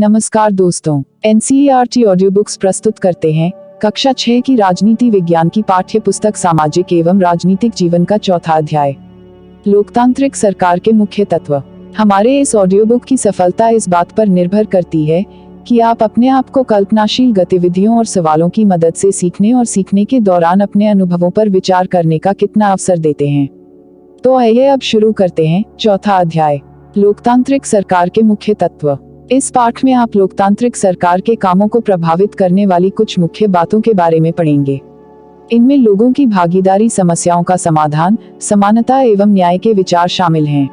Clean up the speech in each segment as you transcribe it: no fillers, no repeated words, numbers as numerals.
नमस्कार दोस्तों, NCERT audio books प्रस्तुत करते हैं कक्षा 6 की राजनीति विज्ञान की पाठ्य पुस्तक सामाजिक एवं राजनीतिक जीवन का चौथा अध्याय, लोकतांत्रिक सरकार के मुख्य तत्व। हमारे इस ऑडियो बुक की सफलता इस बात पर निर्भर करती है कि आप अपने आप को कल्पनाशील गतिविधियों और सवालों की मदद से सीखने और सीखने के दौरान अपने अनुभवों पर विचार करने का कितना अवसर देते हैं। तो आइए अब शुरू करते हैं। चौथा अध्याय, लोकतांत्रिक सरकार के मुख्य तत्व। इस पाठ में आप लोकतांत्रिक सरकार के कामों को प्रभावित करने वाली कुछ मुख्य बातों के बारे में पढ़ेंगे। इनमें लोगों की भागीदारी, समस्याओं का समाधान, समानता एवं न्याय के विचार शामिल हैं।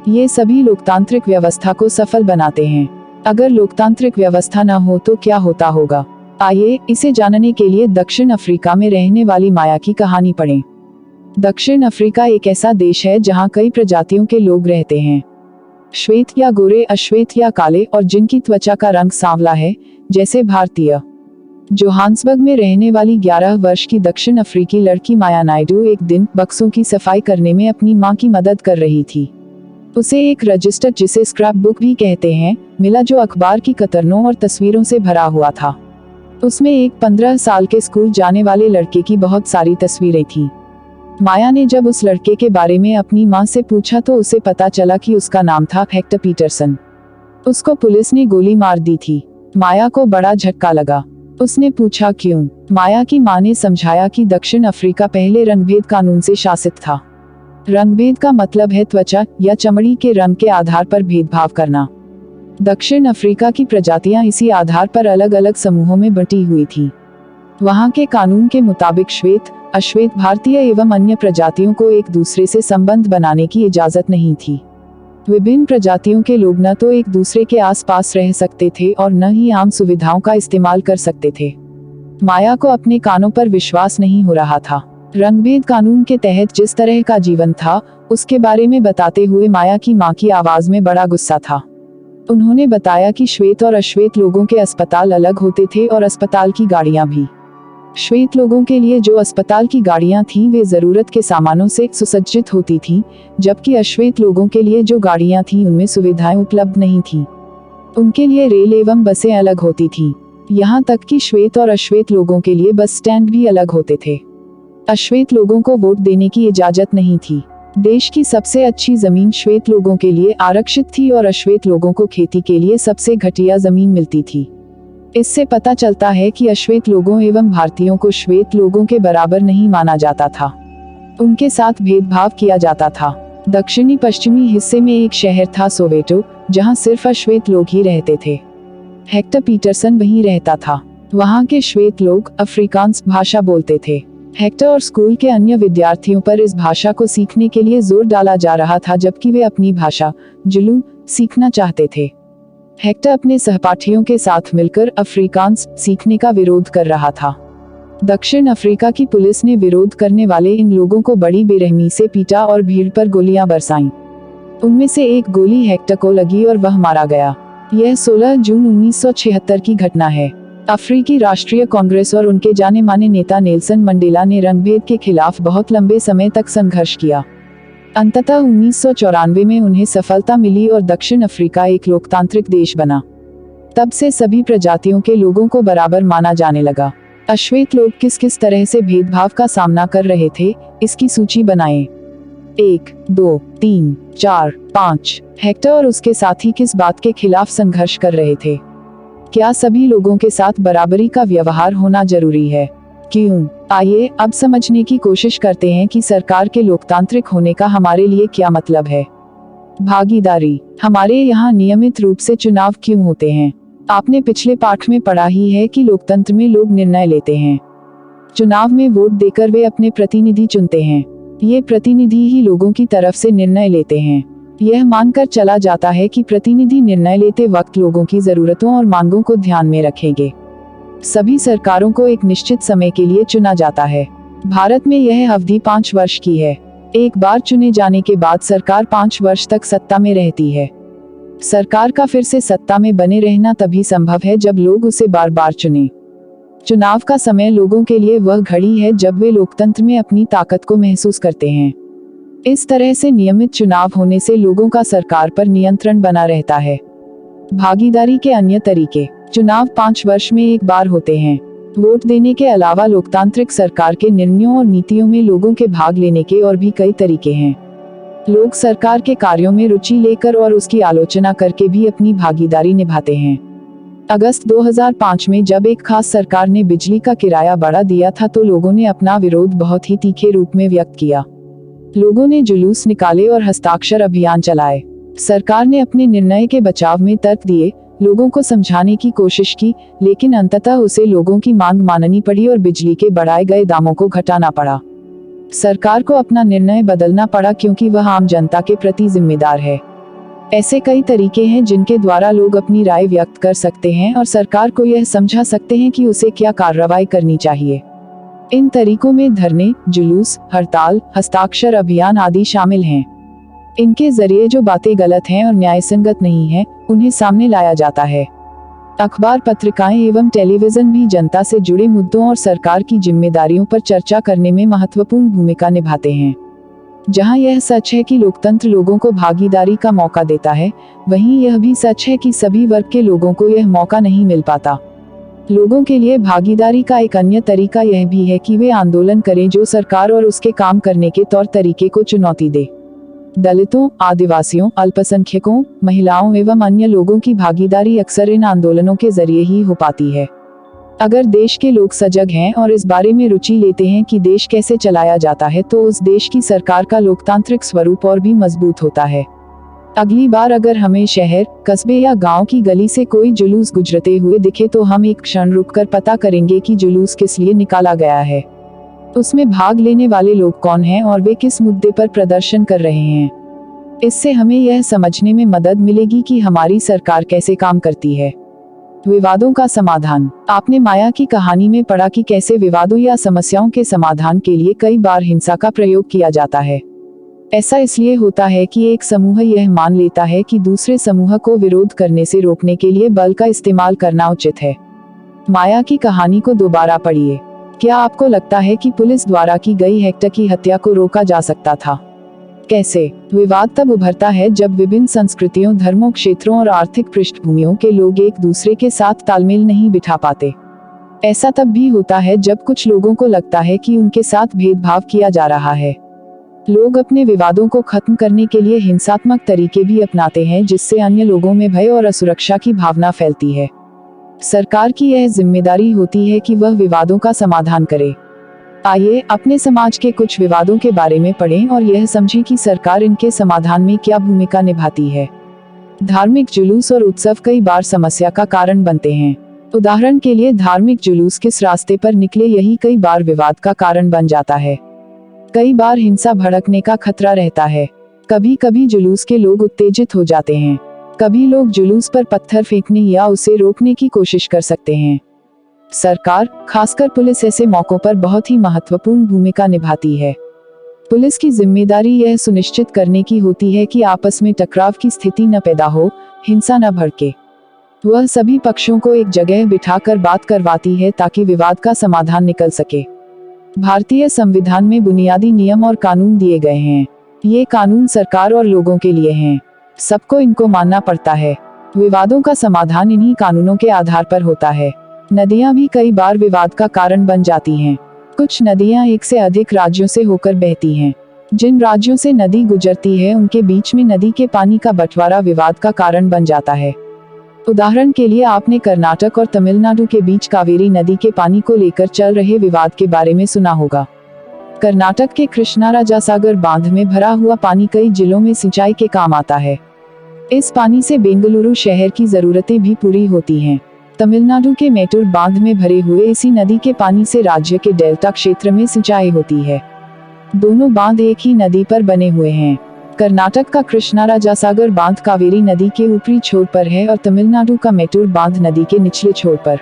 ये सभी लोकतांत्रिक व्यवस्था को सफल बनाते हैं। अगर लोकतांत्रिक व्यवस्था न हो तो क्या होता होगा? आइए इसे जानने के लिए दक्षिण अफ्रीका में रहने वाली माया की कहानी पढ़ें। दक्षिण अफ्रीका एक ऐसा देश है जहाँ कई प्रजातियों के लोग रहते हैं। श्वेत या गोरे, अश्वेत या काले, और जिनकी त्वचा का रंग सांवला है, जैसे भारतीय। जोहान्सबर्ग में रहने वाली 11 वर्ष की दक्षिण अफ्रीकी लड़की माया नायडू एक दिन बक्सों की सफाई करने में अपनी मां की मदद कर रही थी। उसे एक रजिस्टर, जिसे स्क्रैप बुक भी कहते हैं, मिला जो अखबार की कतरनों और तस्वीरों से भरा हुआ था। उसमें एक 15 साल के स्कूल जाने वाले लड़के की बहुत सारी तस्वीरें थीं। माया ने जब उस लड़के के बारे में अपनी मां से पूछा तो उसे पता चला कि उसका नाम था हेक्टर पीटरसन। उसको पुलिस ने गोली मार दी थी। माया को बड़ा झटका लगा। उसने पूछा क्यों? माया की मां ने समझाया कि दक्षिण अफ्रीका पहले रंगभेद कानून से शासित था। रंगभेद का मतलब है त्वचा या चमड़ी के रंग के आधार पर भेदभाव करना। दक्षिण अफ्रीका की प्रजातियां इसी आधार पर अलग अलग समूहों में बंटी हुई थी। वहां के कानून के मुताबिक श्वेत, अश्वेत, भारतीय एवं अन्य प्रजातियों को एक दूसरे से संबंध बनाने की इजाजत नहीं थी। विभिन्न प्रजातियों के लोग न तो एक दूसरे के आसपास रह सकते थे और न ही आम सुविधाओं का इस्तेमाल कर सकते थे। माया को अपने कानों पर विश्वास नहीं हो रहा था। रंगभेद कानून के तहत जिस तरह का जीवन था, उसके बारे में बताते हुए माया की मां की आवाज में बड़ा गुस्सा था। उन्होंने बताया कि श्वेत और अश्वेत लोगों के अस्पताल अलग होते थे और अस्पताल की गाड़ियां भी। श्वेत लोगों के लिए जो अस्पताल की गाड़ियां थीं वे जरूरत के सामानों से सुसज्जित होती थीं, जबकि अश्वेत लोगों के लिए जो गाड़ियां थीं उनमें सुविधाएं उपलब्ध नहीं थीं। उनके लिए रेल एवं बसें अलग होती थीं। यहाँ तक कि श्वेत और अश्वेत लोगों के लिए बस स्टैंड भी अलग होते थे। अश्वेत लोगों को वोट देने की इजाजत नहीं थी। देश की सबसे अच्छी जमीन श्वेत लोगों के लिए आरक्षित थी और अश्वेत लोगों को खेती के लिए सबसे घटिया जमीन मिलती थी। इससे पता चलता है कि अश्वेत लोगों एवं भारतीयों को श्वेत लोगों के बराबर नहीं माना जाता था। उनके साथ भेदभाव किया जाता था। दक्षिणी पश्चिमी हिस्से में एक शहर था सोवेटो, जहां सिर्फ अश्वेत लोग ही रहते थे। हेक्टर पीटरसन वहीं रहता था। वहां के श्वेत लोग अफ्रीकांस भाषा बोलते थे। हेक्टर और स्कूल के अन्य विद्यार्थियों पर इस भाषा को सीखने के लिए जोर डाला जा रहा था, जबकि वे अपनी भाषा जुलू सीखना चाहते थे। हेक्टर अपने सहपाठियों के साथ मिलकर अफ्रीकांस सीखने का विरोध कर रहा था। दक्षिण अफ्रीका की पुलिस ने विरोध करने वाले इन लोगों को बड़ी बेरहमी से पीटा और भीड़ पर गोलियां बरसाईं। उनमें से एक गोली हेक्टर को लगी और वह मारा गया। यह 16 जून 1976 की घटना है। अफ्रीकी राष्ट्रीय कांग्रेस और उनके जाने माने नेता नेल्सन मंडेला ने रंगभेद के खिलाफ बहुत लंबे समय तक संघर्ष किया। अंततः 1994 में उन्हें सफलता मिली और दक्षिण अफ्रीका एक लोकतांत्रिक देश बना। तब से सभी प्रजातियों के लोगों को बराबर माना जाने लगा। अश्वेत लोग किस किस तरह से भेदभाव का सामना कर रहे थे, इसकी सूची बनाएं। 1, 2, 3, 4, 5। हेक्टर और उसके साथी किस बात के खिलाफ संघर्ष कर रहे थे? क्या सभी लोगों के साथ बराबरी का व्यवहार होना जरूरी है? क्यों? आइए अब समझने की कोशिश करते हैं कि सरकार के लोकतांत्रिक होने का हमारे लिए क्या मतलब है। भागीदारी। हमारे यहाँ नियमित रूप से चुनाव क्यों होते हैं? आपने पिछले पाठ में पढ़ा ही है कि लोकतंत्र में लोग निर्णय लेते हैं। चुनाव में वोट देकर वे अपने प्रतिनिधि चुनते हैं। ये प्रतिनिधि ही लोगों की तरफ से निर्णय लेते हैं। यह मानकर चला जाता है कि प्रतिनिधि निर्णय लेते वक्त लोगों की जरूरतों और मांगों को ध्यान में रखेंगे। सभी सरकारों को एक निश्चित समय के लिए चुना जाता है। भारत में यह अवधि 5 वर्ष की है। एक बार चुने जाने के बाद सरकार 5 वर्ष तक सत्ता में रहती है। सरकार का फिर से सत्ता में बने रहना तभी संभव है जब लोग उसे बार बार चुनें। चुनाव का समय लोगों के लिए वह घड़ी है जब वे लोकतंत्र में अपनी ताकत को महसूस करते हैं। इस तरह से नियमित चुनाव होने से लोगों का सरकार पर नियंत्रण बना रहता है। भागीदारी के अन्य तरीके। चुनाव 5 वर्ष में एक बार होते हैं। वोट देने के अलावा लोकतांत्रिक सरकार के निर्णयों और नीतियों में लोगों के भाग लेने के और भी कई तरीके हैं। लोग सरकार के कार्यों में रुचि लेकर और उसकी आलोचना करके भी अपनी भागीदारी निभाते हैं। अगस्त 2005 में जब एक खास सरकार ने बिजली का किराया बढ़ा दिया था तो लोगों ने अपना विरोध बहुत ही तीखे रूप में व्यक्त किया। लोगों ने जुलूस निकाले और हस्ताक्षर अभियान चलाए। सरकार ने अपने निर्णय के बचाव में तर्क दिए, लोगों को समझाने की कोशिश की, लेकिन अंततः उसे लोगों की मांग माननी पड़ी और बिजली के बढ़ाए गए दामों को घटाना पड़ा। सरकार को अपना निर्णय बदलना पड़ा क्योंकि वह आम जनता के प्रति जिम्मेदार है। ऐसे कई तरीके हैं जिनके द्वारा लोग अपनी राय व्यक्त कर सकते हैं और सरकार को यह समझा सकते हैं कि उसे क्या कार्रवाई करनी चाहिए। इन तरीकों में धरने, जुलूस, हड़ताल, हस्ताक्षर अभियान आदि शामिल हैं। इनके जरिए जो बातें गलत हैं और न्यायसंगत नहीं हैं, उन्हें सामने लाया जाता है। अखबार, पत्रिकाएं एवं टेलीविजन भी जनता से जुड़े मुद्दों और सरकार की जिम्मेदारियों पर चर्चा करने में महत्वपूर्ण भूमिका निभाते हैं। जहां यह सच है कि लोकतंत्र लोगों को भागीदारी का मौका देता है, वहीं यह भी सच है कि सभी वर्ग के लोगों को यह मौका नहीं मिल पाता। लोगों के लिए भागीदारी का एक अन्य तरीका यह भी है कि वे आंदोलन करें जो सरकार और उसके काम करने के तौर तरीके को चुनौती दे। दलितों, आदिवासियों, अल्पसंख्यकों, महिलाओं एवं अन्य लोगों की भागीदारी अक्सर इन आंदोलनों के जरिए ही हो पाती है। अगर देश के लोग सजग हैं और इस बारे में रुचि लेते हैं कि देश कैसे चलाया जाता है, तो उस देश की सरकार का लोकतांत्रिक स्वरूप और भी मजबूत होता है। अगली बार अगर हमें शहर, कस्बे या गांव की गली से कोई जुलूस गुजरते हुए दिखे तो हम एक क्षण रुककर पता करेंगे कि जुलूस किस लिए निकाला गया है, उसमें भाग लेने वाले लोग कौन हैं और वे किस मुद्दे पर प्रदर्शन कर रहे हैं। इससे हमें यह समझने में मदद मिलेगी कि हमारी सरकार कैसे काम करती है। विवादों का समाधान। आपने माया की कहानी में पढ़ा कि कैसे विवादों या समस्याओं के समाधान के लिए कई बार हिंसा का प्रयोग किया जाता है। ऐसा इसलिए होता है कि एक समूह यह मान लेता है कि दूसरे समूह को विरोध करने से रोकने के लिए बल का इस्तेमाल करना उचित है। माया की कहानी को दोबारा पढ़िए। क्या आपको लगता है कि पुलिस द्वारा की गई हेक्टर की हत्या को रोका जा सकता था? कैसे? विवाद तब उभरता है जब विभिन्न संस्कृतियों, धर्मों, क्षेत्रों और आर्थिक पृष्ठभूमियों के लोग एक दूसरे के साथ तालमेल नहीं बिठा पाते। ऐसा तब भी होता है जब कुछ लोगों को लगता है कि उनके साथ भेदभाव किया जा रहा है। लोग अपने विवादों को खत्म करने के लिए हिंसात्मक तरीके भी अपनाते हैं, जिससे अन्य लोगों में भय और असुरक्षा की भावना फैलती है। सरकार की यह जिम्मेदारी होती है कि वह विवादों का समाधान करे। आइए अपने समाज के कुछ विवादों के बारे में पढ़ें और यह समझें कि सरकार इनके समाधान में क्या भूमिका निभाती है। धार्मिक जुलूस और उत्सव कई बार समस्या का कारण बनते हैं। उदाहरण के लिए, धार्मिक जुलूस किस रास्ते पर निकले, यही कई बार विवाद का कारण बन जाता है। कई बार हिंसा भड़कने का खतरा रहता है। कभी कभी जुलूस के लोग उत्तेजित हो जाते हैं। कभी लोग जुलूस पर पत्थर फेंकने या उसे रोकने की कोशिश कर सकते हैं। सरकार, खासकर पुलिस, ऐसे मौकों पर बहुत ही महत्वपूर्ण भूमिका निभाती है। पुलिस की जिम्मेदारी यह सुनिश्चित करने की होती है कि आपस में टकराव की स्थिति न पैदा हो, हिंसा न भड़के। वह सभी पक्षों को एक जगह बिठाकर बात करवाती है ताकि विवाद का समाधान निकल सके। भारतीय संविधान में बुनियादी नियम और कानून दिए गए हैं। ये कानून सरकार और लोगों के लिए हैं। सबको इनको मानना पड़ता है। विवादों का समाधान इन्हीं कानूनों के आधार पर होता है। नदियां भी कई बार विवाद का कारण बन जाती हैं। कुछ नदियां एक से अधिक राज्यों से होकर बहती हैं। जिन राज्यों से नदी गुजरती है उनके बीच में नदी के पानी का बंटवारा विवाद का कारण बन जाता है। उदाहरण के लिए, आपने कर्नाटक और तमिलनाडु के बीच कावेरी नदी के पानी को लेकर चल रहे विवाद के बारे में सुना होगा। कर्नाटक के कृष्णाराजासागर बांध में भरा हुआ पानी कई जिलों में सिंचाई के काम आता है। इस पानी से बेंगलुरु शहर की जरूरतें भी पूरी होती हैं। तमिलनाडु के मेटूर बांध में भरे हुए इसी नदी के पानी से राज्य के डेल्टा क्षेत्र में सिंचाई होती है। दोनों बांध एक ही नदी पर बने हुए हैं। कर्नाटक का कृष्णाराजासागर बांध कावेरी नदी के ऊपरी छोर पर है और तमिलनाडु का मेटूर बांध नदी के निचले छोर पर।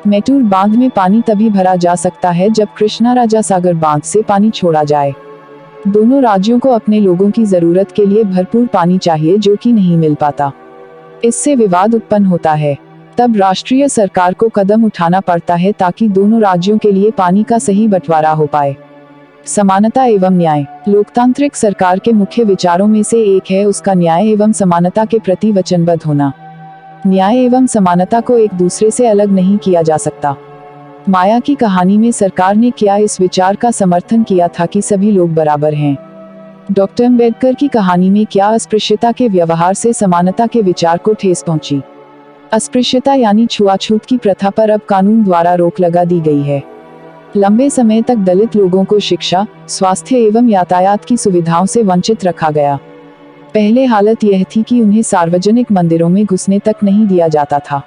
मेटूर बांध में पानी तभी भरा जा सकता है जब कृष्णाराजासागर बांध से पानी छोड़ा जाए। दोनों राज्यों को अपने लोगों की जरूरत के लिए भरपूर पानी चाहिए, जो कि नहीं मिल पाता। इससे विवाद उत्पन्न होता है। तब राष्ट्रीय सरकार को कदम उठाना पड़ता है ताकि दोनों राज्यों के लिए पानी का सही बंटवारा हो पाए। समानता एवं न्याय। लोकतांत्रिक सरकार के मुख्य विचारों में से एक है उसका न्याय एवं समानता के प्रति वचनबद्ध होना। न्याय एवं समानता को एक दूसरे से अलग नहीं किया जा सकता। माया की कहानी में सरकार ने क्या इस विचार का समर्थन किया था कि सभी लोग बराबर हैं? डॉक्टर अम्बेडकर की कहानी में क्या अस्पृश्यता के व्यवहार से समानता के विचार को ठेस पहुंची? अस्पृश्यता यानी छुआछूत की प्रथा पर अब कानून द्वारा रोक लगा दी गई है। लंबे समय तक दलित लोगों को शिक्षा, स्वास्थ्य एवं यातायात की सुविधाओं से वंचित रखा गया। पहले हालत यह थी कि उन्हें सार्वजनिक मंदिरों में घुसने तक नहीं दिया जाता था।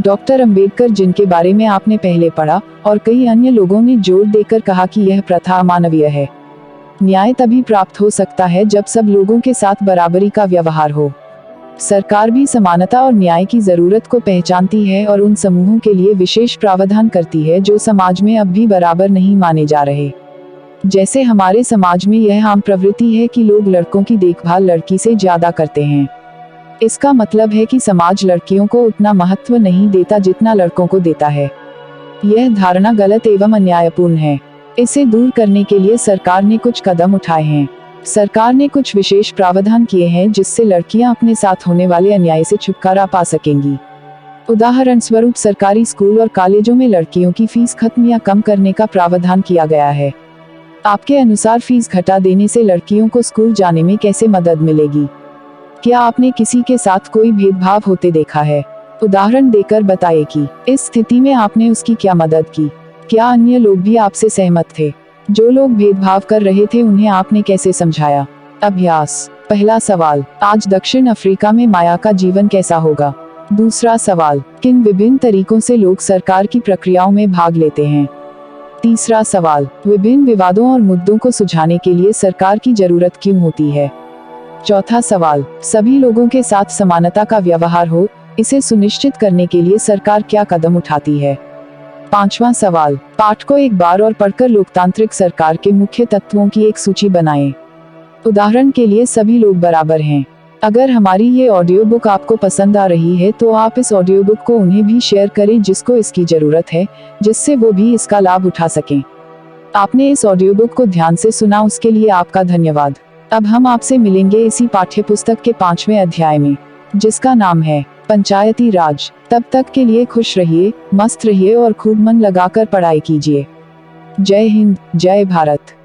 डॉक्टर अंबेडकर, जिनके बारे में आपने पहले पढ़ा, और कई अन्य लोगों ने जोर देकर कहा कि यह प्रथा अमानवीय है। न्याय तभी प्राप्त हो सकता है जब सब लोगों के साथ बराबरी का व्यवहार हो। सरकार भी समानता और न्याय की जरूरत को पहचानती है और उन समूहों के लिए विशेष प्रावधान करती है जो समाज में अब भी बराबर नहीं माने जा रहे। जैसे हमारे समाज में यह आम प्रवृत्ति है कि लोग लड़कों की देखभाल लड़की से ज्यादा करते हैं। इसका मतलब है कि समाज लड़कियों को उतना महत्व नहीं देता जितना लड़कों को देता है। यह धारणा गलत एवं अन्यायपूर्ण है। इसे दूर करने के लिए सरकार ने कुछ कदम उठाए हैं। सरकार ने कुछ विशेष प्रावधान किए हैं जिससे लड़कियां अपने साथ होने वाले अन्याय से छुटकारा पा सकेंगी। उदाहरण स्वरूप, सरकारी स्कूल और कॉलेजों में लड़कियों की फीस खत्म या कम करने का प्रावधान किया गया है। आपके अनुसार फीस घटा देने से लड़कियों को स्कूल जाने में कैसे मदद मिलेगी? क्या आपने किसी के साथ कोई भेदभाव होते देखा है? उदाहरण देकर बताइए कि इस स्थिति में आपने उसकी क्या मदद की। क्या अन्य लोग भी आपसे सहमत थे? जो लोग भेदभाव कर रहे थे उन्हें आपने कैसे समझाया? अभ्यास। पहला सवाल, आज दक्षिण अफ्रीका में माया का जीवन कैसा होगा? दूसरा सवाल, किन विभिन्न तरीकों से लोग सरकार की प्रक्रियाओं में भाग लेते हैं? तीसरा सवाल, विभिन्न विवादों और मुद्दों को सुलझाने के लिए सरकार की जरूरत क्यों होती है? चौथा सवाल, सभी लोगों के साथ समानता का व्यवहार हो, इसे सुनिश्चित करने के लिए सरकार क्या कदम उठाती है? पांचवा सवाल, पाठ को एक बार और पढ़कर लोकतांत्रिक सरकार के मुख्य तत्वों की एक सूची बनाएं। उदाहरण के लिए, सभी लोग बराबर हैं। अगर हमारी ये ऑडियो बुक आपको पसंद आ रही है तो आप इस ऑडियो बुक को उन्हें भी शेयर करें जिसको इसकी जरूरत है, जिससे वो भी इसका लाभ उठा सकें। आपने इस ऑडियो बुक को ध्यान से सुना, उसके लिए आपका धन्यवाद। अब हम आपसे मिलेंगे इसी पाठ्यपुस्तक के 5वें अध्याय में, जिसका नाम है पंचायती राज। तब तक के लिए खुश रहिए, मस्त रहिए और खूब मन लगाकर पढ़ाई कीजिए। जय हिंद, जय भारत।